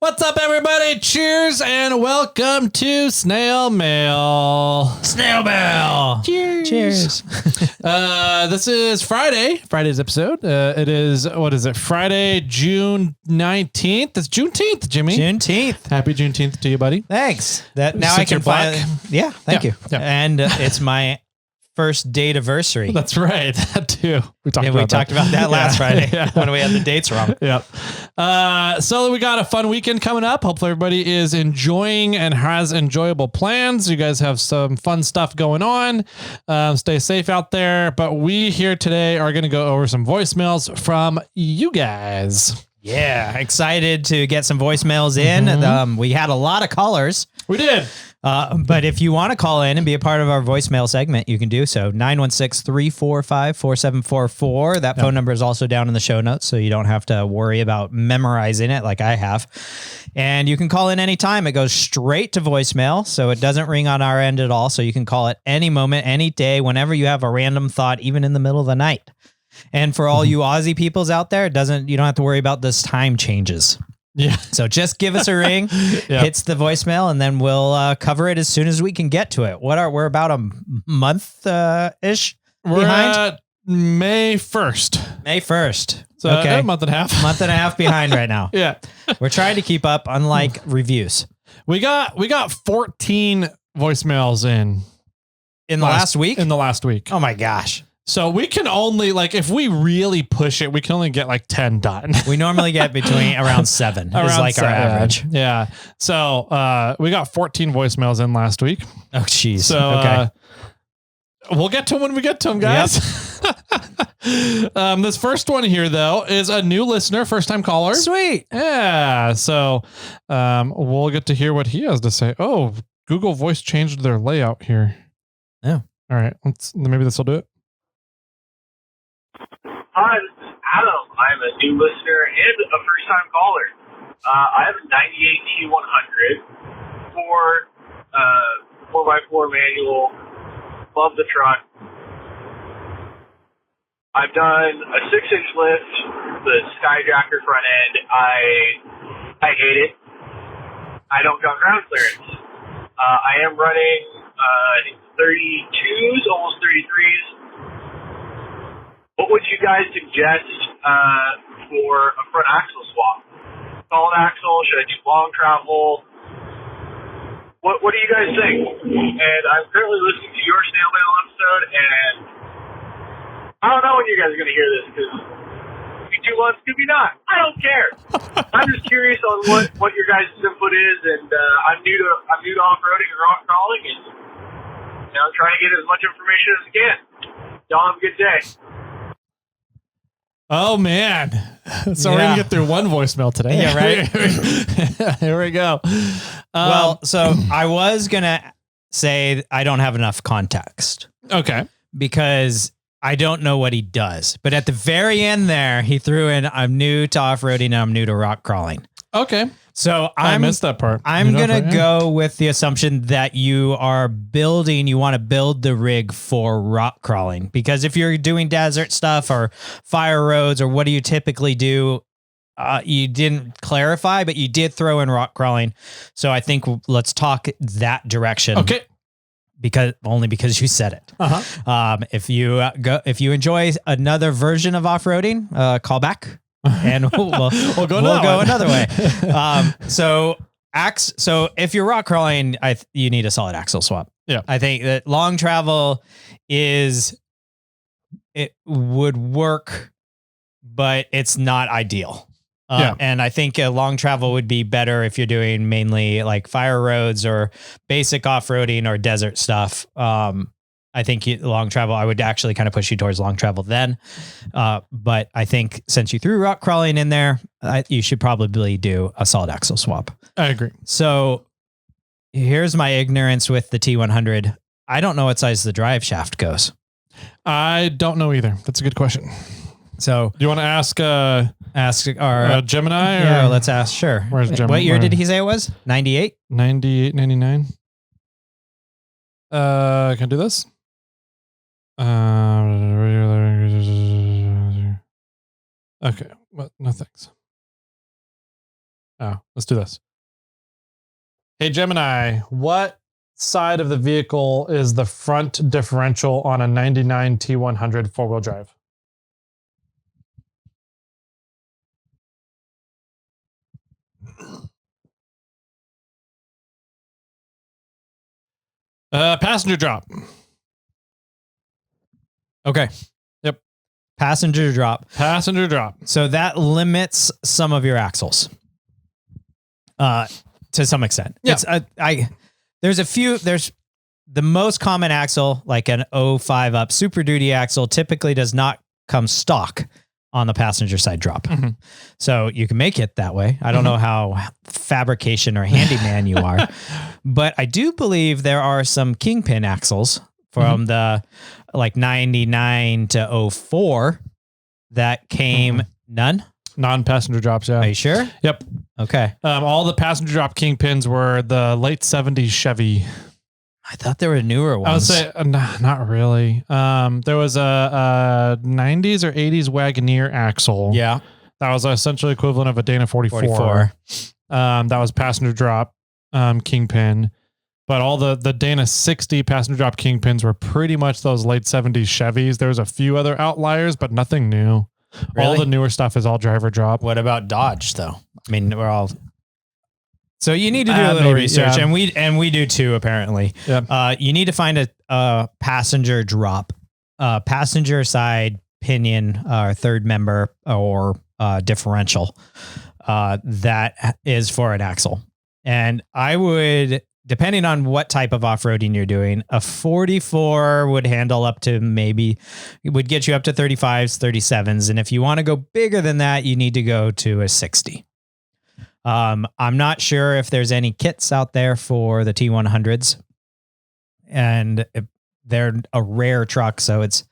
What's up, everybody? Cheers and welcome to Snail Mail. Snail Mail. Cheers. This is Friday's episode. It is, Friday, June 19th. It's Juneteenth, Jimmy. Juneteenth. Happy Juneteenth to you, buddy. Thanks. Now I can finally. Yeah, thank you. Yeah. And it's my first date anniversary. That's right. That too. We talked about that last Friday when we had the dates wrong. Yep. So we got a fun weekend coming up. Hopefully everybody is enjoying and has enjoyable plans. You guys have some fun stuff going on. Stay safe out there. But we here today are going to go over some voicemails from you guys. Yeah. Excited to get some voicemails in. Mm-hmm. We had a lot of callers. We did. But if you want to call in and be a part of our voicemail segment, you can do so. 916-345-4744. That phone number is also down in the show notes, so you don't have to worry about memorizing it like I have. And you can call in anytime. It goes straight to voicemail, so it doesn't ring on our end at all. So you can call at any moment, any day, whenever you have a random thought, even in the middle of the night. And for all you Aussie peoples out there, you don't have to worry about this time changes. Yeah. So just give us a ring, hits the voicemail, and then we'll cover it as soon as we can get to it. We're about a month ish behind? At May 1st. May 1st. So a month and a half. Month and a half behind right now. Yeah. We're trying to keep up, unlike reviews. We got 14 voicemails in the last week? In the last week. Oh my gosh. So we can only, if we really push it, we can only get 10 done. We normally get around 7 our average. Yeah. So we got 14 voicemails in last week. Oh, jeez. So okay. We'll get to them when we get to them, guys. Yep. This first one here, though, is a new listener, first-time caller. Sweet. Yeah. So we'll get to hear what he has to say. Oh, Google Voice changed their layout here. Yeah. All right. Maybe this will do it. Hi, this is Adam. I'm a new listener and a first-time caller. I have a 98 T-100 4x4 manual. Love the truck. I've done a 6-inch lift, the Skyjacker front end. I hate it. I don't got ground clearance. I am running, I think 32s, almost 33s. What would you guys suggest for a front axle swap? Solid axle? Should I do long travel? What do you guys think? And I'm currently listening to your Snail Mail episode, and I don't know when you guys are going to hear this, because could be 2 months, could be not. I don't care. I'm just curious on what your guys' input is, and I'm new to off-roading and rock crawling, and I'm trying to get as much information as I can. Y'all have a good day. Oh, man. So we're going to get through one voicemail today. Yeah, right. Here we go. So I was going to say I don't have enough context. Okay. Because I don't know what he does. But at the very end there, he threw in, I'm new to off-roading and I'm new to rock crawling. Okay. So I missed that part. I'm going to go with the assumption that you want to build the rig for rock crawling, because if you're doing desert stuff or fire roads or what do you typically do? You didn't clarify, but you did throw in rock crawling. So I think let's talk that direction. Okay. Because you said it. Uh-huh. If you enjoy another version of off-roading, call back. And we'll go another way. So if you're rock crawling, you need a solid axle swap. Yeah. I think that long travel it would work, but it's not ideal. And I think a long travel would be better if you're doing mainly like fire roads or basic off-roading or desert stuff. I think long travel, I would actually kind of push you towards long travel then. But I think since you threw rock crawling in there, you should probably do a solid axle swap. I agree. So here's my ignorance with the T-100. I don't know what size the drive shaft goes. I don't know either. That's a good question. So do you want to ask our Gemini? Yeah, let's ask. Sure. Where's Gemini? What year did he say it was? 98? 98, 99. Can I do this? Okay. Well, no thanks. Oh, let's do this. Hey, Gemini, what side of the vehicle is the front differential on a 99 T100 four-wheel drive? Passenger drop. Okay. Yep. Passenger drop. Passenger drop. So that limits some of your axles. To some extent. Yeah. There's the most common axle, like an 05 up Super Duty axle, typically does not come stock on the passenger side drop. Mm-hmm. So you can make it that way. I don't know how fabrication or handyman you are, but I do believe there are some kingpin axles from the like 99 to 04 that came none. Non-passenger drops, yeah. Are you sure? Yep. Okay. All the passenger drop kingpins were the late 70s Chevy. I thought there were newer ones. I would say not really. There was a 90s or 80s Wagoneer axle. Yeah. That was essentially equivalent of a Dana 44. That was passenger drop kingpin. But all the Dana 60 passenger drop kingpins were pretty much those late 70s Chevys. There was a few other outliers, but nothing new. Really? All the newer stuff is all driver drop. What about Dodge though? I mean, we're all. So you need to do a little research, and we do too. Apparently, you need to find a passenger drop, passenger side pinion, third member or differential that is for an axle. And I would, depending on what type of off-roading you're doing, a 44 would handle up to maybe, it would get you up to 35s, 37s. And if you want to go bigger than that, you need to go to a 60. I'm not sure if there's any kits out there for the T100s, and they're a rare truck, so it's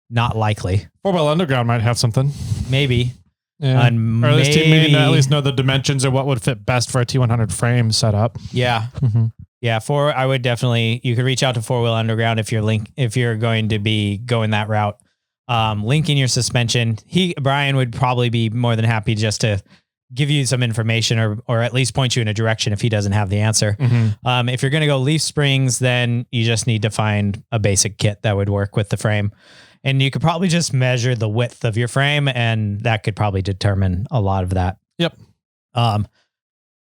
not likely. 4Wheel Underground might have something. Maybe. Yeah. Or at least know the dimensions or what would fit best for a T100 frame setup. Yeah. Mm-hmm. Yeah. I would definitely, you could reach out to 4Wheel Underground if you're going to be going that route. Linking your suspension. Brian would probably be more than happy just to give you some information or at least point you in a direction if he doesn't have the answer. Mm-hmm. If you're going to go leaf springs, then you just need to find a basic kit that would work with the frame. And you could probably just measure the width of your frame, and that could probably determine a lot of that. Yep.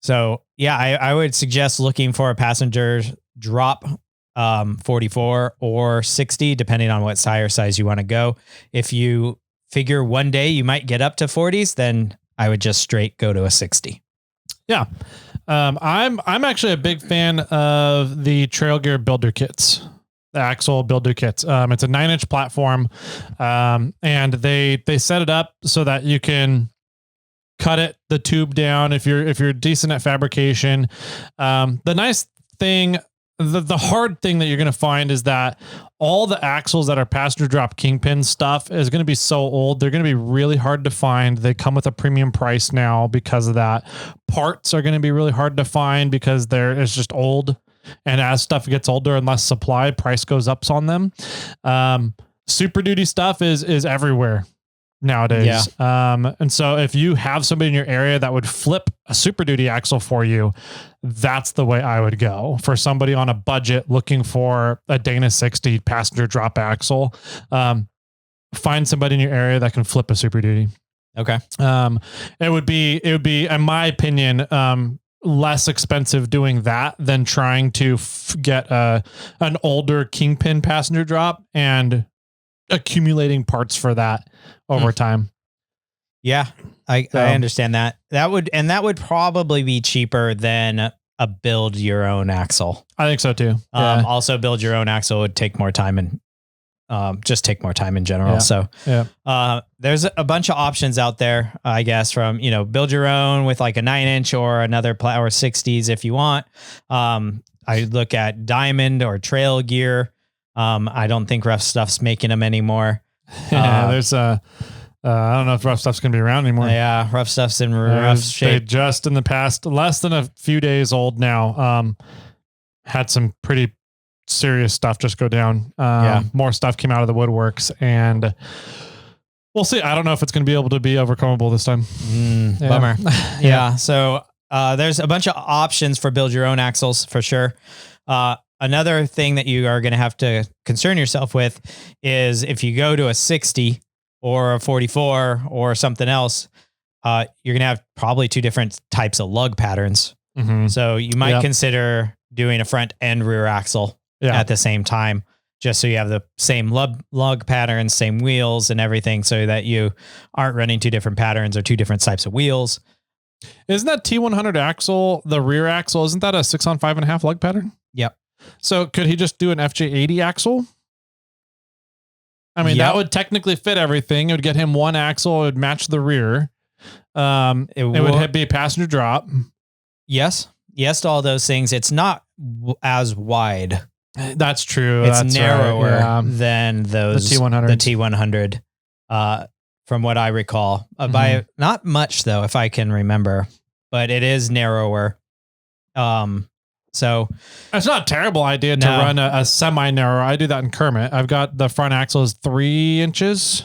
So yeah, I would suggest looking for a passenger drop 44 or 60, depending on what tire size you want to go. If you figure one day you might get up to 40s, then I would just straight go to a 60. Yeah. I'm actually a big fan of the Trail Gear builder kits. The axle builder kits. It's a 9-inch platform, and they set it up so that you can cut the tube down if you're decent at fabrication. The nice thing, the hard thing that you're going to find is that all the axles that are passenger drop kingpin stuff is going to be so old. They're going to be really hard to find. They come with a premium price now because of that. Parts are going to be really hard to find because it's just old. And as stuff gets older and less supply, price goes up on them. Super Duty stuff is everywhere nowadays. Yeah. And so if you have somebody in your area that would flip a Super Duty axle for you, that's the way I would go. For somebody on a budget looking for a Dana 60 passenger drop axle, find somebody in your area that can flip a Super Duty. Okay. It would be, in my opinion, less expensive doing that than trying to get an older kingpin passenger drop and accumulating parts for that over time. Yeah, I understand that. That would probably be cheaper than a build your own axle. I think so too. Yeah. Also build your own axle would take more time and just take more time in general. Yeah. So there's a bunch of options out there, I guess, from, build your own with like a 9-inch or another or 60s if you want. I look at Diamond or Trail Gear. I don't think Rough Stuff's making them anymore. Yeah, there's I don't know if Rough Stuff's going to be around anymore. Yeah, Rough Stuff's in rough shape. They just in the past, less than a few days old now, had some pretty serious stuff just go down. More stuff came out of the woodworks, and we'll see. I don't know if it's going to be able to be overcomable this time. Bummer. Yeah. So there's a bunch of options for build your own axles for sure. Another thing that you are going to have to concern yourself with is if you go to a 60 or a 44 or something else, you're going to have probably two different types of lug patterns. Mm-hmm. So you might consider doing a front and rear axle at the same time, just so you have the same lug patterns, same wheels and everything, so that you aren't running two different patterns or two different types of wheels. Isn't that T-100 axle, the rear axle, isn't that a 6-on-5.5 lug pattern? Yep. So could he just do an FJ80 axle? I mean, that would technically fit everything. It would get him one axle. It would match the rear. It would be a passenger drop. Yes. Yes to all those things. It's not as wide. That's true. It's narrower than those the T-100. The T-100, from what I recall. By not much though, if I can remember, but it is narrower. So it's not a terrible idea to run a semi-narrow. I do that in Kermit. I've got the front axle is 3 inches.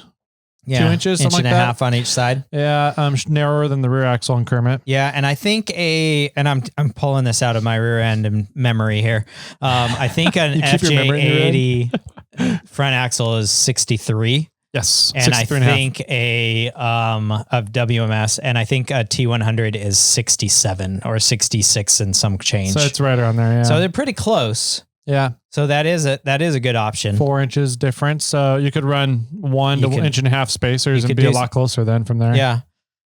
2 inches, something like that. 1.5 on each side. Yeah, narrower than the rear axle in Kermit. Yeah, and I think and I'm pulling this out of my rear end and memory here. I think an FJ80 front axle is 63. Yes, and I think of WMS, and I think a T100 is 67 or 66 and some change. So it's right around there. Yeah. So they're pretty close. Yeah. So that is a good option. 4 inches difference. So you could run 1 to 1.5 inch spacers and be a lot closer then from there. Yeah.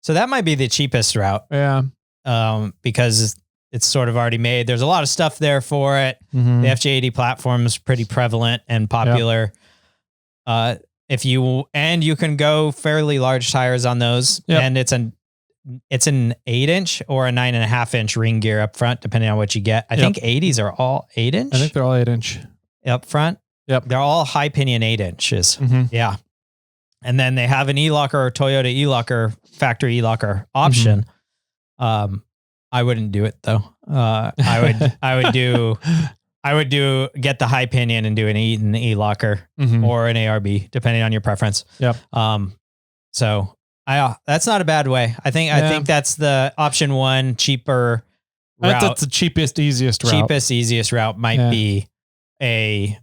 So that might be the cheapest route. Yeah. Because it's sort of already made. There's a lot of stuff there for it. Mm-hmm. The FJ80 platform is pretty prevalent and popular. Yep. You can go fairly large tires on those, and it's an 8-inch or a 9.5-inch ring gear up front, depending on what you get. I think 80s are all 8-inch. I think they're all 8-inch up front. Yep. They're all high pinion 8 inches. Mm-hmm. Yeah. And then they have an e-locker or Toyota e-locker, factory e-locker option. Mm-hmm. I wouldn't do it though. I would get the high pinion and do an e-locker or an ARB, depending on your preference. Yep. So that's not a bad way. I think that's the option one, cheaper route. That's the cheapest, easiest route might be an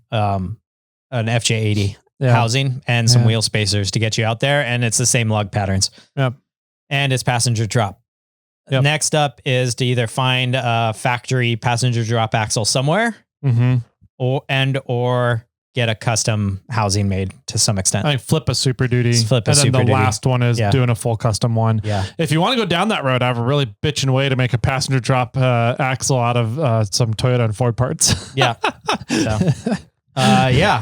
FJ80 housing and some wheel spacers to get you out there. And it's the same lug patterns. Yep. And it's passenger drop. Yep. Next up is to either find a factory passenger drop axle somewhere or get a custom housing made to some extent. Like flip a Super Duty. The last one is doing a full custom one. Yeah. If you want to go down that road, I have a really bitchin' way to make a passenger drop axle out of some Toyota and Ford parts. Yeah. So,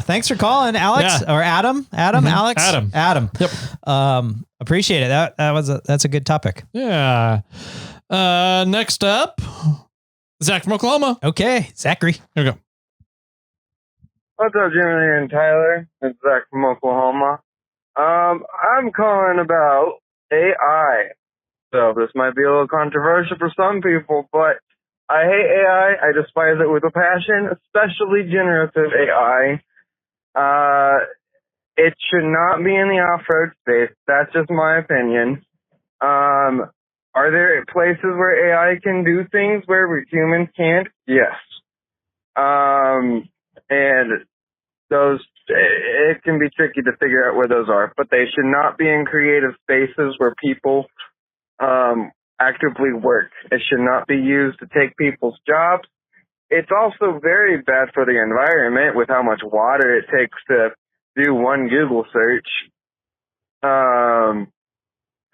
thanks for calling, Alex or Adam. Alex. Adam. Yep. Appreciate it. That's a good topic. Yeah. Next up, Zach from Oklahoma. Okay, Zachary. Here we go. What's up, Jimmy and Tyler? It's Zach from Oklahoma. I'm calling about AI. So this might be a little controversial for some people, but I hate AI. I despise it with a passion, especially generative AI. It should not be in the off-road space. That's just my opinion. Are there places where AI can do things where we humans can't? Yes. And those, it can be tricky to figure out where those are, but they should not be in creative spaces where people actively work. It should not be used to take people's jobs. It's also very bad for the environment with how much water it takes to do one Google search.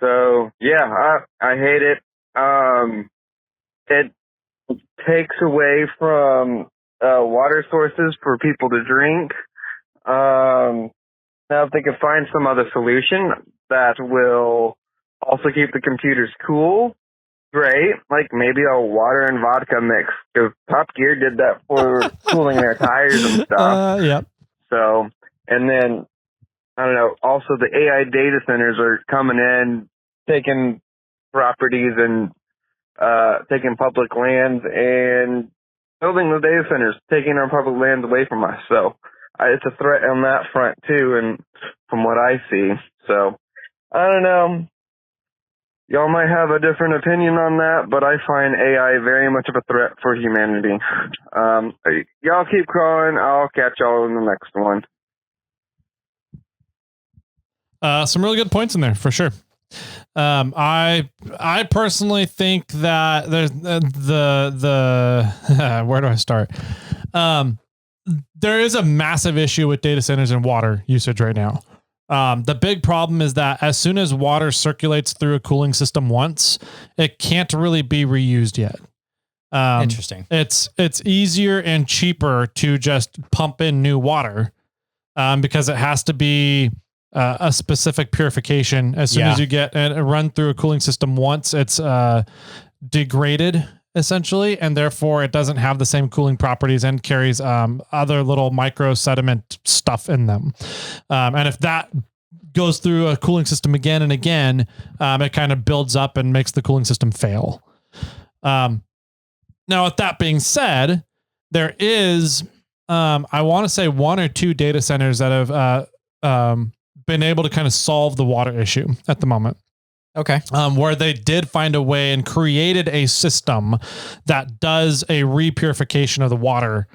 So yeah, I hate it. It takes away from water sources for people to drink. Now, if they could find some other solution that will also keep the computers cool, great. Like maybe a water and vodka mix, because Top Gear did that for cooling their tires and stuff. Yep. So, and then, I don't know, also the AI data centers are coming in, taking properties and taking public lands and building the data centers, taking our public lands away from us. So it's a threat on that front too, and from what I see. So I don't know. y'all might have a different opinion on that, but I find AI very much of a threat for humanity. Y'all keep crawling. I'll catch y'all in the next one. Some really good points in there for sure. I personally think that there's where do I start? There is a massive issue with data centers and water usage right now. The big problem is that as soon as water circulates through a cooling system once, it can't really be reused yet. Interesting. It's easier and cheaper to just pump in new water, because it has to be a specific purification. As soon as you get and run through a cooling system once, it's degraded essentially, and therefore it doesn't have the same cooling properties and carries other little micro sediment stuff in them. And if that goes through a cooling system again and again, it kind of builds up and makes the cooling system fail. Now, with that being said, there is, I want to say 1 or 2 data centers that have been able to kind of solve the water issue at the moment. Okay. Where they did find a way and created a system that does a repurification of the water.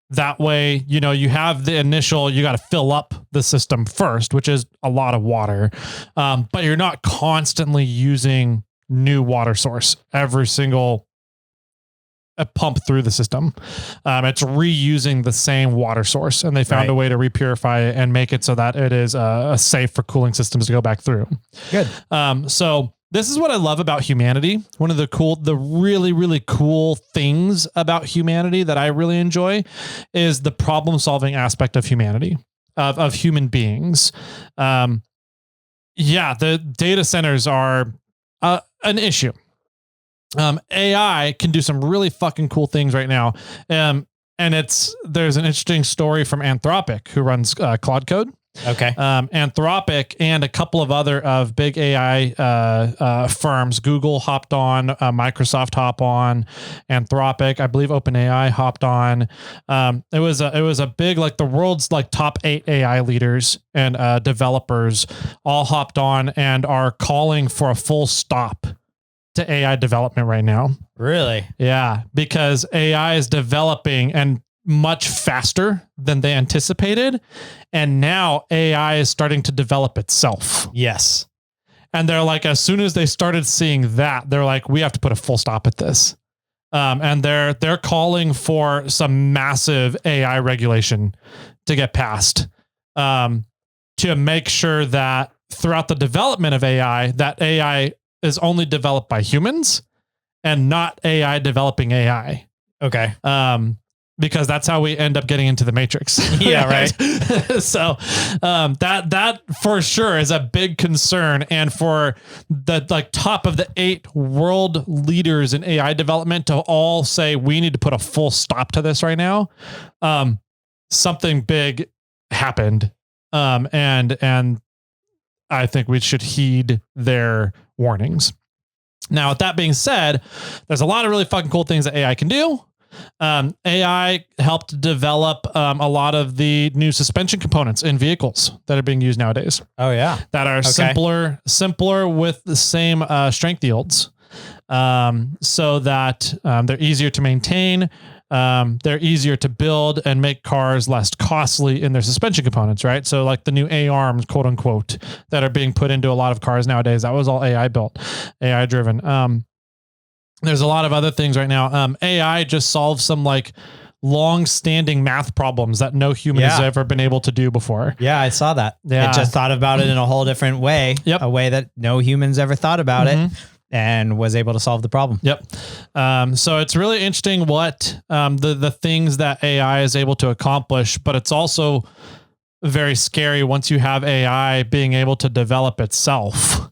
That way, you have the initial, you got to fill up the system first, which is a lot of water. But you're not constantly using new water source every single pump through the system. It's reusing the same water source, and they found a way to repurify it and make it so that it is safe for cooling systems to go back through. Good. So this is what I love about humanity. One of the really, really cool things about humanity that I really enjoy is the problem solving aspect of humanity, of human beings. The data centers are an issue. AI can do some really fucking cool things right now. And there's an interesting story from Anthropic, who runs Claude Code. Okay. Anthropic and a couple of other of big AI firms, Google hopped on, Microsoft hopped on, Anthropic, I believe OpenAI hopped on. It was a big, like the world's like top 8 AI leaders and developers all hopped on and are calling for a full stop to AI development right now. Really? Yeah, because AI is developing and much faster than they anticipated. And now AI is starting to develop itself. Yes. And they're like, as soon as they started seeing that, they're like, we have to put a full stop at this. And they're calling for some massive AI regulation to get passed, to make sure that throughout the development of AI, that AI is only developed by humans and not AI developing AI. Okay. Because that's how we end up getting into the Matrix. Yeah, right. So that for sure is a big concern. And for the top of the 8 world leaders in AI development to all say, we need to put a full stop to this right now. Something big happened. And I think we should heed their warnings. Now, with that being said, there's a lot of really fucking cool things that AI can do. AI helped develop a lot of the new suspension components in vehicles that are being used nowadays. Oh yeah, that are simpler with the same strength yields, so that they're easier to maintain. They're easier to build and make cars less costly in their suspension components, right? So like the new A-arms, quote unquote, that are being put into a lot of cars nowadays, that was all AI built, AI driven. There's a lot of other things right now. AI just solves some like long-standing math problems that no human has ever been able to do before. Yeah, I saw that. Yeah. It just thought about it in a whole different way, a way that no humans ever thought about it, and was able to solve the problem. Yep. So it's really interesting what the things that AI is able to accomplish, but it's also very scary once you have AI being able to develop itself.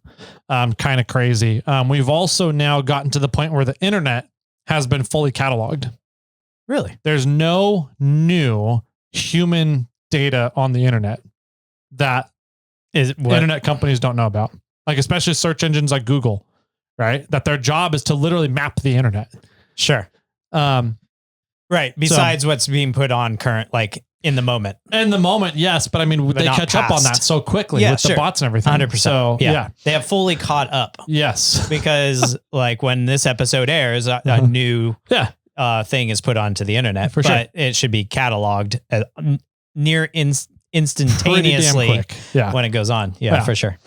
Kind of crazy. We've also now gotten to the point where the internet has been fully cataloged. Really? There's no new human data on the internet that internet companies don't know about. Like especially search engines like Google, right? That their job is to literally map the internet. Sure. Right. Besides what's being put on current, like in the moment. In the moment, yes. But I mean, they catch up on that so quickly with the bots and everything. 100%. So, yeah. They have fully caught up. Yes. Because like when this episode airs, a new thing is put onto the internet. For sure. It should be cataloged near instantaneously when it goes on. Yeah, for sure.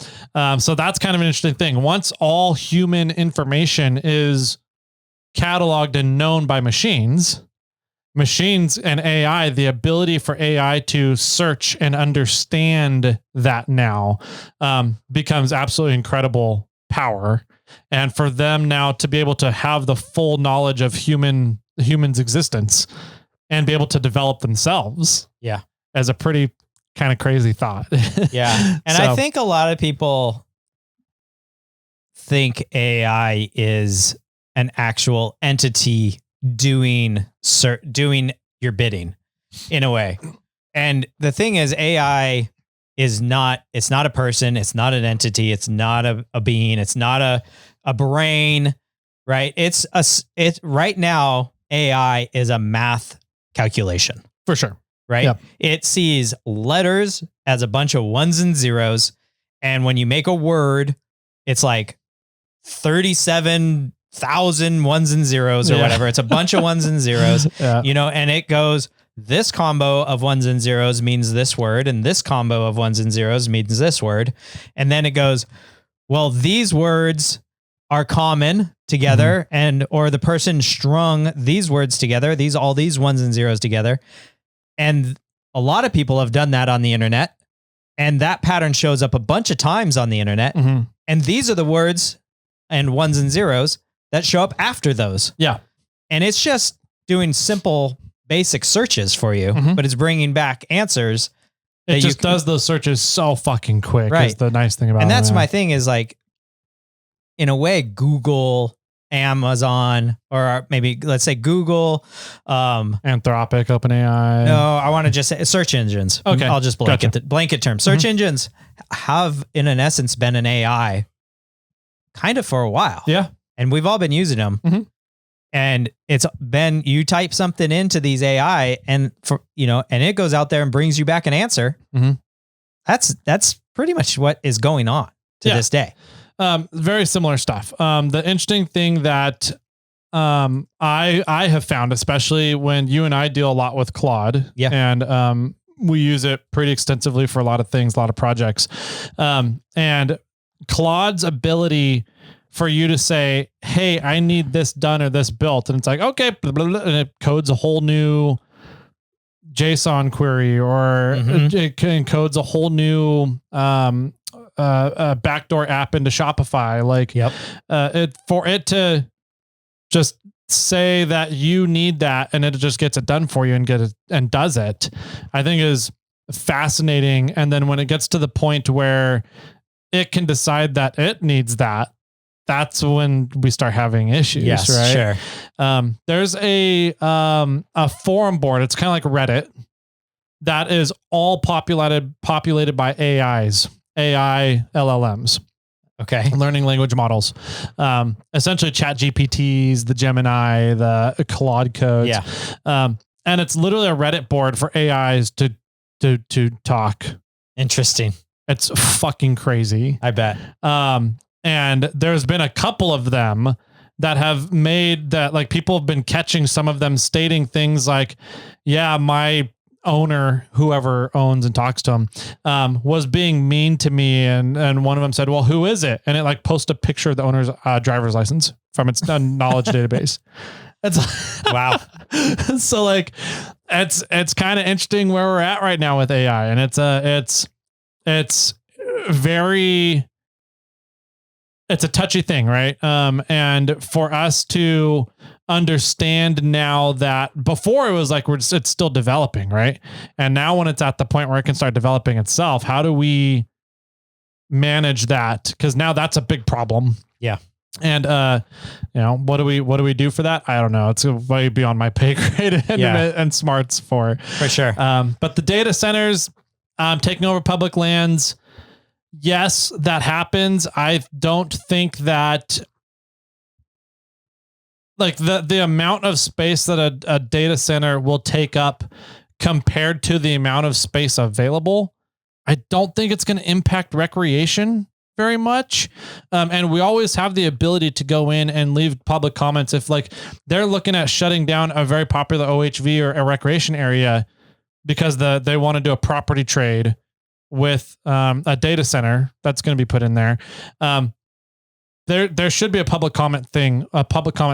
So that's kind of an interesting thing. Once all human information is cataloged and known by machines and AI, the ability for AI to search and understand that now becomes absolutely incredible power. And for them now to be able to have the full knowledge of humans' existence and be able to develop themselves. Yeah. As a pretty kind of crazy thought. Yeah. And I think a lot of people think AI is an actual entity doing your bidding in a way. And the thing is, AI is not, it's not a person. It's not an entity. It's not a being. It's not a brain, right? It's right now, AI is a math calculation. For sure. Right. Yep. It sees letters as a bunch of ones and zeros. And when you make a word, it's like 37,000 ones and zeros or whatever. It's a bunch of ones and zeros, and it goes, this combo of ones and zeros means this word. And this combo of ones and zeros means this word. And then it goes, well, these words are common together or the person strung these words together, all these ones and zeros together. And a lot of people have done that on the internet, and that pattern shows up a bunch of times on the internet. And these are the words and ones and zeros that show up after those. Yeah. And it's just doing simple, basic searches for you, but it's bringing back answers. It just does those searches so fucking quick. Right. Is the nice thing about it. And that's my thing is like, in a way, Google, Amazon, or maybe let's say Google, Anthropic, OpenAI. No, I want to just say search engines. Okay. I'll just blanket term. Search engines have in an essence been an AI kind of for a while. Yeah. And we've all been using them. And it's been, you type something into these AI and and it goes out there and brings you back an answer. That's pretty much what is going on to this day. Very similar stuff. The interesting thing that I have found, especially when you and I deal a lot with Claude, and we use it pretty extensively for a lot of things, a lot of projects, and Claude's ability for you to say, hey, I need this done or this built, and it's like, okay, blah, blah, blah, and it codes a whole new JSON query, or it encodes a whole new backdoor app into Shopify. Like, for it to just say that you need that, and it just gets it done for you and does it, I think is fascinating. And then when it gets to the point where it can decide that it needs that, that's when we start having issues. Yes, right? Sure. There's a forum board. It's kind of like Reddit that is all populated by AI LLMs. Okay. Learning language models. Essentially Chat GPTs, the Gemini, the Claude codes. Yeah. And it's literally a Reddit board for AIs to talk. Interesting. It's fucking crazy. I bet. And there's been a couple of them that have made that, like, people have been catching some of them stating things like, yeah, my owner, whoever owns and talks to him, was being mean to me. And one of them said, well, who is it? And it like posted a picture of the owner's driver's license from its knowledge database. It's wow. So like, it's kind of interesting where we're at right now with AI, and it's a touchy thing, right? And for us to understand now that before it was like it's still developing, right? And now when it's at the point where it can start developing itself, how do we manage that? Because now that's a big problem. Yeah. And what do we do for that? I don't know. It's way beyond my pay grade and smarts for sure. But the data centers taking over public lands. Yes, that happens. I don't think that, like the amount of space that a data center will take up compared to the amount of space available, I don't think it's going to impact recreation very much. And we always have the ability to go in and leave public comments if like they're looking at shutting down a very popular OHV or a recreation area because they want to do a property trade with a data center that's going to be put in there. There should be a public comment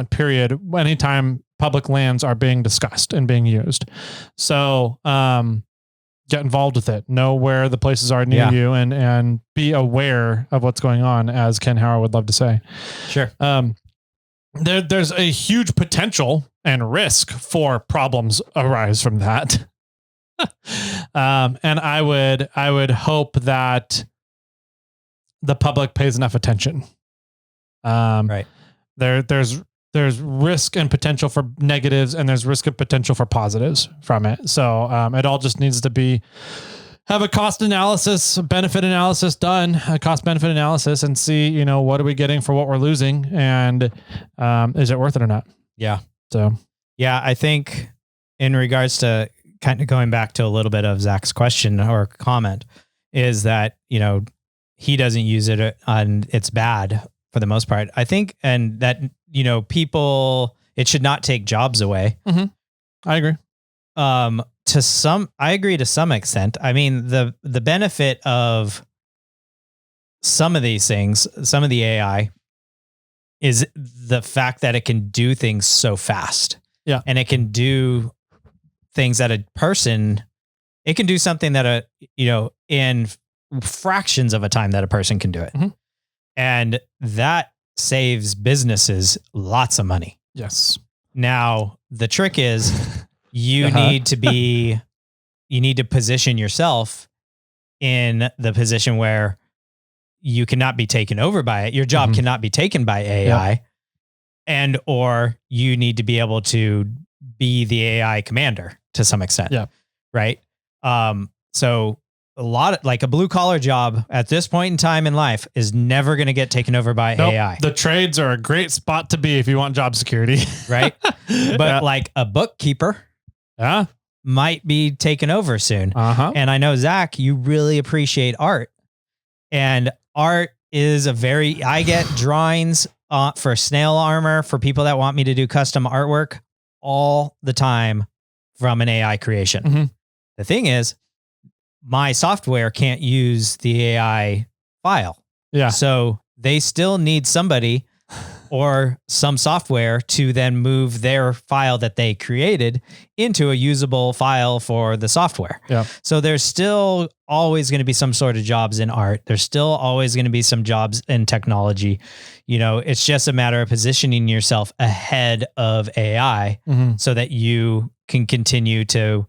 period anytime public lands are being discussed and being used. So get involved with it. Know where the places are near you and be aware of what's going on, as Ken Hauer would love to say. Sure. There's a huge potential and risk for problems arise from that. And I would hope that the public pays enough attention. Right. There's risk and potential for negatives, and there's risk and potential for positives from it. So it all just needs to have a cost analysis, benefit analysis done, a cost benefit analysis, and see, what are we getting for what we're losing, and is it worth it or not? Yeah. So yeah, I think in regards to kind of going back to a little bit of Zach's question or comment, is that he doesn't use it and it's bad for the most part. I think, and that people, it should not take jobs away. Mm-hmm. I agree. I agree to some extent. I mean, the benefit of some of these things, some of the AI, is the fact that it can do things so fast. Yeah. And it can do things that it can do something that in fractions of a time that a person can do it. Mm-hmm. And that saves businesses lots of money. Yes. Now, the trick is you need to position yourself in the position where you cannot be taken over by it. Your job cannot be taken by AI, or you need to be able to be the AI commander to some extent. Yeah. Right. So a lot of, like, a blue collar job at this point in time in life is never going to get taken over by AI. The trades are a great spot to be if you want job security. Right. But like a bookkeeper might be taken over soon. And I know, Zach, you really appreciate art, and art is I get drawings for snail armor for people that want me to do custom artwork all the time from an AI creation. Mm-hmm. The thing is, my software can't use the AI file. Yeah. So they still need somebody or some software to then move their file that they created into a usable file for the software. Yeah. So there's still always going to be some sort of jobs in art. There's still always going to be some jobs in technology. It's just a matter of positioning yourself ahead of AI so that you can continue to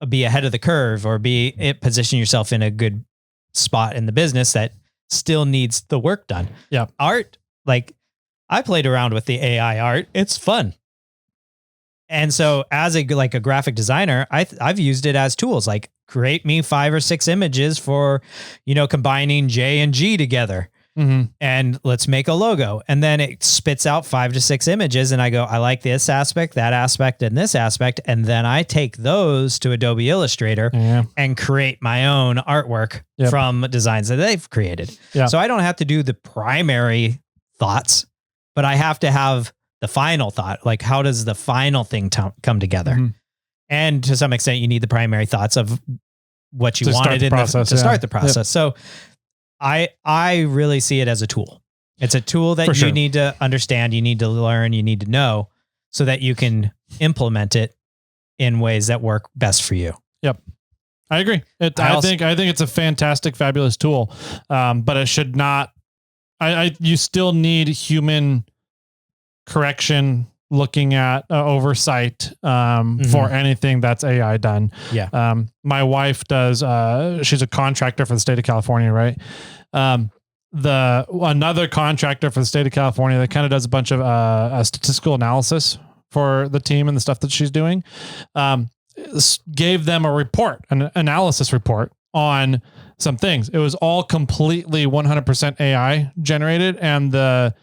be ahead of the curve, or position yourself in a good spot in the business that still needs the work done. Yeah. Art, like, I played around with the AI art. It's fun. And so as a graphic designer, I've used it as tools, like create me 5 or 6 images for, combining J and G together. And let's make a logo. And then it spits out 5 to 6 images. And I go, I like this aspect, that aspect, and this aspect. And then I take those to Adobe Illustrator and create my own artwork from designs that they've created. Yeah. So I don't have to do the primary thoughts, but I have to have the final thought. Like, how does the final thing come together? And to some extent, you need the primary thoughts of what you wanted to start the process. So I really see it as a tool. It's a tool that you need to understand, you need to learn, you need to know, so that you can implement it in ways that work best for you. Yep. I agree. I think it's a fantastic, fabulous tool. But it should not, you still need human correction, looking at oversight for anything that's AI done. Yeah. My wife does, she's a contractor for the state of California, right? Another contractor for the state of California that kind of does a bunch of statistical analysis for the team and the stuff that she's doing, gave them a report, an analysis report on some things. It was all completely 100% AI generated, and the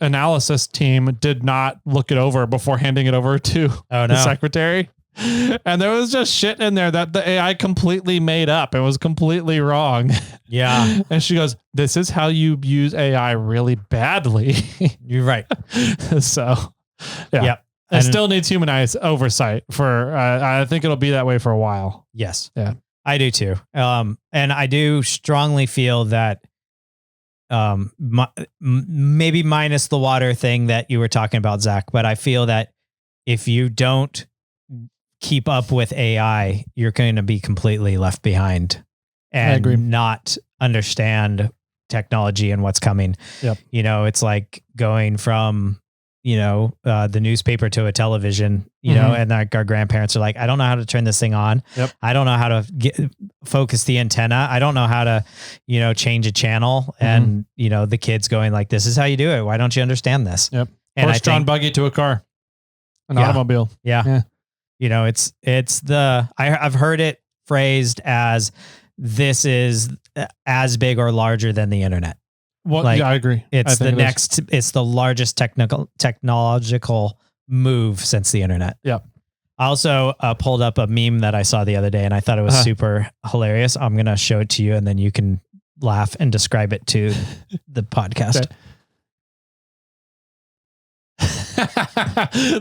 analysis team did not look it over before handing it over to the secretary. And there was just shit in there that the AI completely made up. It was completely wrong. Yeah. And she goes, "This is how you use AI really badly." You're right. So, yeah. Yep. It still needs human eyes oversight for, I think it'll be that way for a while. Yes. Yeah. I do too. And I do strongly feel that, maybe minus the water thing that you were talking about, Zach, but I feel that if you don't keep up with AI, you're going to be completely left behind and not understand technology and what's coming. Yep. It's like going from, the newspaper to a television, and like our grandparents are like, I don't know how to turn this thing on. Yep. I don't know how to focus the antenna. I don't know how to, change a channel. And, the kids going like, this is how you do it. Why don't you understand this? Yep. And horse-drawn buggy to a car, an automobile. Yeah. I've heard it phrased as this is as big or larger than the internet. Well, I agree. It's the largest technological move since the internet. Yeah. I also pulled up a meme that I saw the other day and I thought it was super hilarious. I'm going to show it to you and then you can laugh and describe it to the podcast.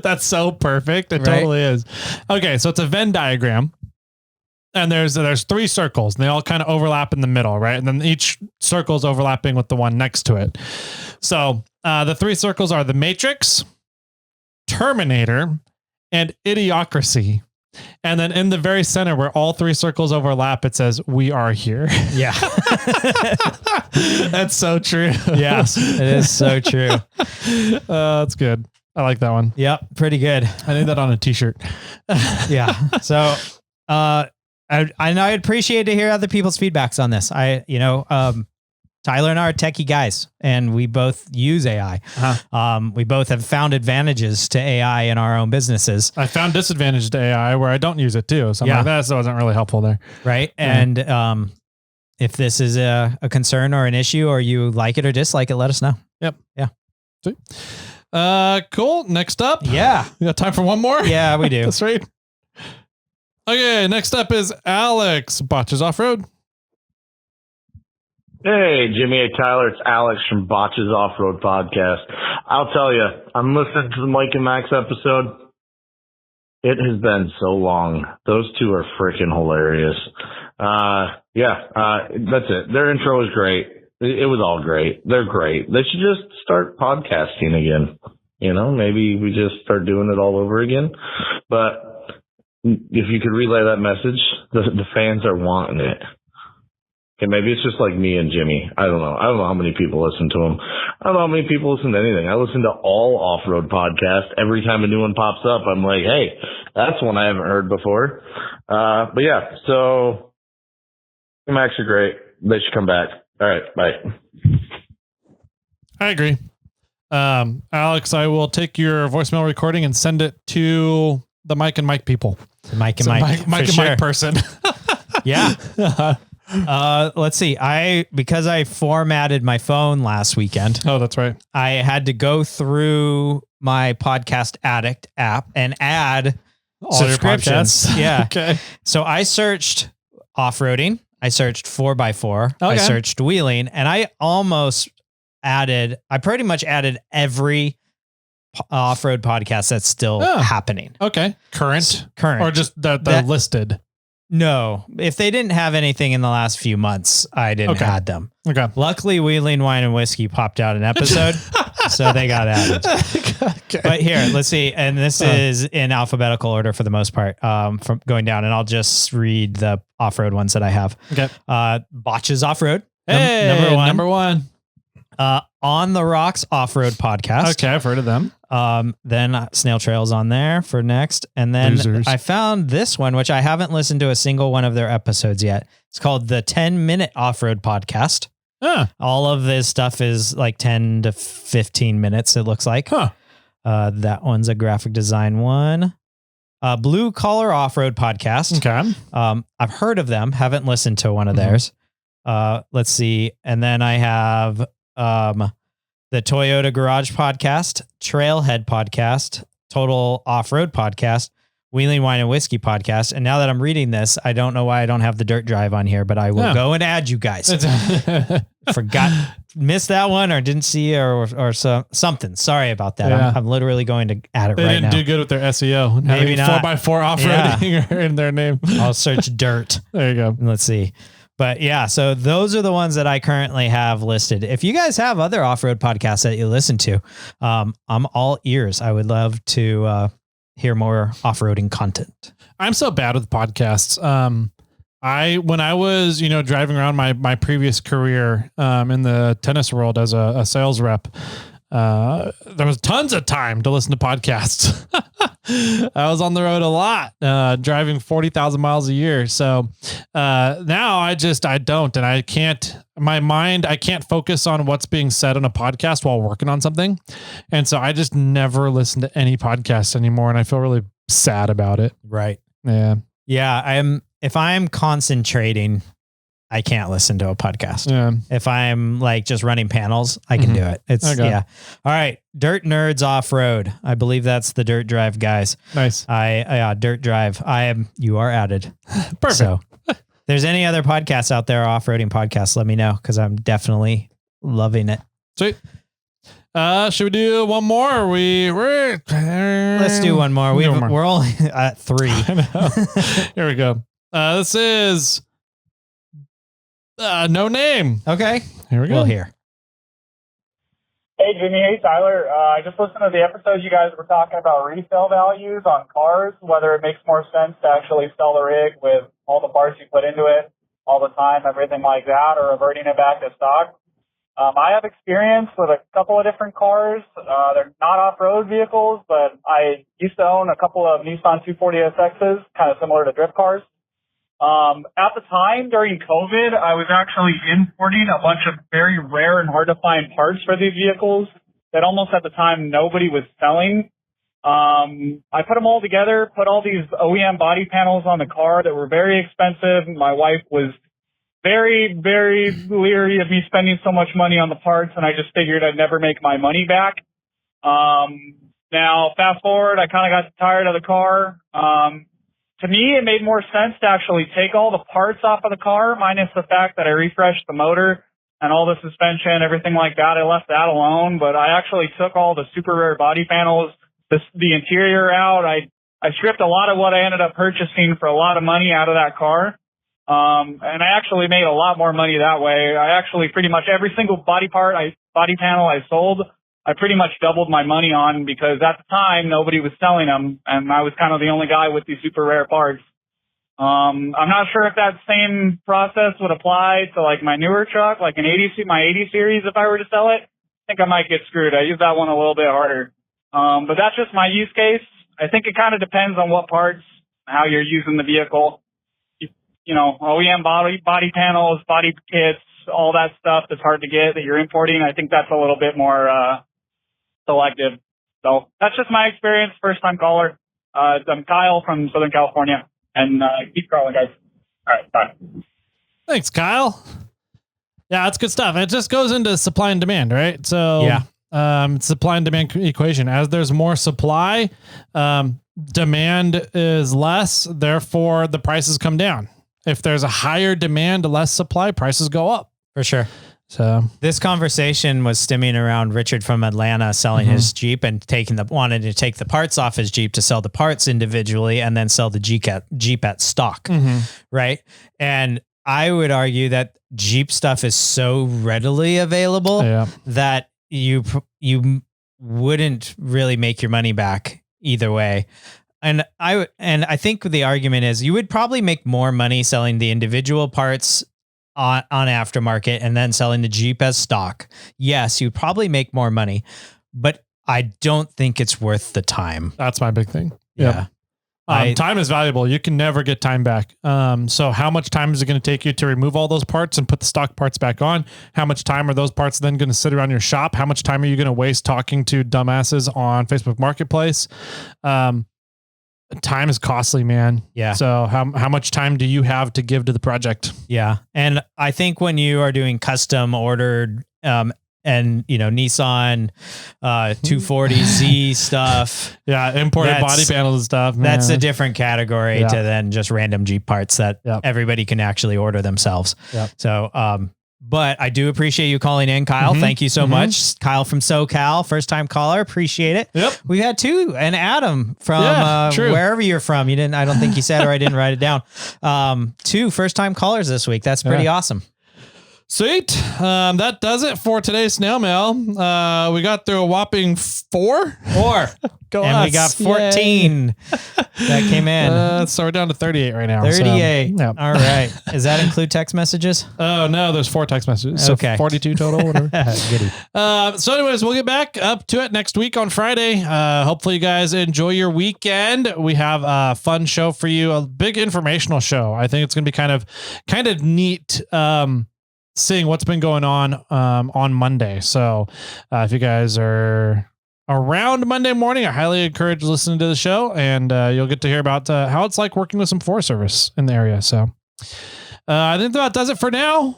That's so perfect. It totally is. Okay. So it's a Venn diagram. And there's 3 circles and they all kind of overlap in the middle, right? And then each circle is overlapping with the one next to it. So the 3 circles are the Matrix, Terminator, and Idiocracy. And then in the very center where all 3 circles overlap, it says, "We are here." Yeah. That's so true. Yes, it is so true. That's good. I like that one. Yep. Pretty good. I need that on a t-shirt. Yeah. So, I'd appreciate to hear other people's feedbacks on this. Tyler and I are techie guys and we both use AI. We both have found advantages to AI in our own businesses. I found disadvantage to AI where I don't use it too. So I'm like, that wasn't really helpful there. Right. And, if this is a concern or an issue or you like it or dislike it, let us know. Yep. Yeah. Sweet. Cool. Next up. Yeah. You got time for one more? Yeah, we do. That's right. Okay, next up is Alex, Botches Offroad. Hey, Jimmy. Hey, Tyler. It's Alex from Botches Offroad Podcast. I'll tell you, I'm listening to the Mike and Max episode. It has been so long. Those 2 are freaking hilarious. That's it. Their intro was great. It was all great. They're great. They should just start podcasting again. Maybe we just start doing it all over again. But if you could relay that message, the fans are wanting it. Okay, maybe it's just like me and Jimmy. I don't know. I don't know how many people listen to them. I don't know how many people listen to anything. I listen to all off-road podcasts. Every time a new one pops up, I'm like, hey, that's one I haven't heard before. But yeah, so Max are great. They should come back. All right, bye. I agree. Alex, I will take your voicemail recording and send it to the Mike and Mike people. The Mike and Mike and Mike person. Yeah. Let's see. Because I formatted my phone last weekend. Oh, that's right. I had to go through my Podcast Addict app and add all subscriptions. Yeah. Okay. So I searched off-roading. I searched 4x4. Okay. I searched wheeling, and I pretty much added every off-road podcast that's still happening. Okay. Current. Or just that listed. No, if they didn't have anything in the last few months, I didn't add them. Okay. Luckily, Wheeling, Wine, and Whiskey popped out an episode, so they got added. Okay. But here, let's see. And this is in alphabetical order for the most part, from going down. And I'll just read the off-road ones that I have. Okay. Botches Off-Road. Hey, number one. On the Rocks Off-Road Podcast. Okay, I've heard of them. Then Snail Trail's on there for next. And then Losers. I found this one, which I haven't listened to a single one of their episodes yet. It's called the 10-Minute Off-Road Podcast. All of this stuff is like 10 to 15 minutes, it looks like. That one's a graphic design one. Blue Collar Off-Road Podcast. Okay. I've heard of them, haven't listened to one of theirs. Let's see. And then I have the Toyota Garage Podcast, Trailhead Podcast, Total Off-Road Podcast, Wheeling Wine and Whiskey Podcast. And now that I'm reading this, I don't know why I don't have the Dirt Drive on here, but I will go and add you guys. Missed that one or didn't see or something. Sorry about that. Yeah. I'm literally going to add it They right didn't now. do good with their SEO. Maybe not. 4x4 off-roading in their name. I'll search dirt. There you go. Let's see. But yeah, so those are the ones that I currently have listed. If you guys have other off-road podcasts that you listen to, I'm all ears. I would love to hear more off-roading content. I'm so bad with podcasts. When I was, driving around my previous career in the tennis world as a sales rep, there was tons of time to listen to podcasts. I was on the road a lot, driving 40,000 miles a year. So now I don't, and I can't focus on what's being said on a podcast while working on something. And so I just never listen to any podcasts anymore. And I feel really sad about it. Right. Yeah. Yeah. If I'm concentrating, I can't listen to a podcast. Yeah. If I'm like just running panels, I can do it. Yeah. All right. Dirt Nerds Off-Road. I believe that's the Dirt Drive guys. Nice. Dirt Drive. You are added. Perfect. So if there's any other podcasts out there, off-roading podcasts, let me know. Cause I'm definitely loving it. Sweet. Should we do one more? Let's do one more. We're only at 3. Here we go. This is no name. Okay. Here we go. We'll hear. Hey, Jimmy. Hey, Tyler. I just listened to the episode you guys were talking about resale values on cars, whether it makes more sense to actually sell the rig with all the parts you put into it all the time, everything like that, or reverting it back to stock. I have experience with a couple of different cars. They're not off-road vehicles, but I used to own a couple of Nissan 240SXs, kind of similar to drift cars. At the time, during COVID, I was actually importing a bunch of very rare and hard to find parts for these vehicles that almost at the time nobody was selling. I put them all together, put all these OEM body panels on the car that were very expensive. My wife was very, very leery of me spending so much money on the parts, and I just figured I'd never make my money back. Now, fast forward, I kind of got tired of the car. To me, it made more sense to actually take all the parts off of the car, minus the fact that I refreshed the motor and all the suspension, everything like that. I left that alone, but I actually took all the super rare body panels, the interior out. I stripped a lot of what I ended up purchasing for a lot of money out of that car. And I actually made a lot more money that way. I actually pretty much every single body panel I sold, I pretty much doubled my money on, because at the time nobody was selling them, and I was kind of the only guy with these super rare parts. I'm not sure if that same process would apply to like my newer truck, like my 80 series. If I were to sell it, I think I might get screwed. I use that one a little bit harder. But that's just my use case. I think it kind of depends on what parts, how you're using the vehicle. OEM body panels, body kits, all that stuff that's hard to get that you're importing. I think that's a little bit more selective. So that's just my experience. First time caller. I'm Kyle from Southern California, and keep calling, guys. All right, bye. Thanks, Kyle. Yeah, that's good stuff. It just goes into supply and demand, right? So supply and demand equation. As there's more supply, demand is less. Therefore, the prices come down. If there's a higher demand, less supply, prices go up. For sure. So this conversation was stemming around Richard from Atlanta selling his Jeep and wanted to take the parts off his Jeep to sell the parts individually and then sell the Jeep at stock. Right. And I would argue that Jeep stuff is so readily available that you wouldn't really make your money back either way. And I think the argument is you would probably make more money selling the individual parts on aftermarket and then selling the Jeep as stock. Yes, you'd probably make more money, but I don't think it's worth the time. That's my big thing. Yeah. Time is valuable. You can never get time back. So how much time is it going to take you to remove all those parts and put the stock parts back on? How much time are those parts then going to sit around your shop? How much time are you going to waste talking to dumbasses on Facebook Marketplace? time is costly, man. Yeah. So how much time do you have to give to the project? Yeah. And I think when you are doing custom ordered, and Nissan 240Z stuff. Yeah, imported body panels and stuff. Man. That's a different category to then just random Jeep parts that everybody can actually order themselves. Yep. So, but I do appreciate you calling in, Kyle. Thank you so much. Kyle from SoCal, first time caller. Appreciate it. Yep. We had two, and Adam from wherever you're from. I don't think you said, or I didn't write it down. 2 first time callers this week. That's pretty awesome. Sweet. That does it for today's snail mail. We got through a whopping 4. Go and us. we got 14 that came in. So we're down to 38 right now. 38. So, All right. Does that include text messages? Oh, no, there's 4 text messages. So okay. 42 total. Whatever. Giddy. So anyways, we'll get back up to it next week on Friday. Hopefully you guys enjoy your weekend. We have a fun show for you, a big informational show. I think it's going to be kind of neat. Seeing what's been going on Monday. So if you guys are around Monday morning, I highly encourage listening to the show, and you'll get to hear about how it's like working with some Forest Service in the area. So I think that does it for now.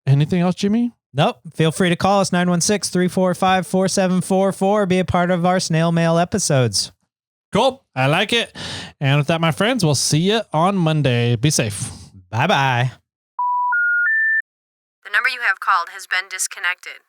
Anything else, Jimmy? Nope. Feel free to call us 916-345-4744. Be a part of our snail mail episodes. Cool. I like it. And with that, my friends, we'll see you on Monday. Be safe. Bye-bye. The number you have called has been disconnected.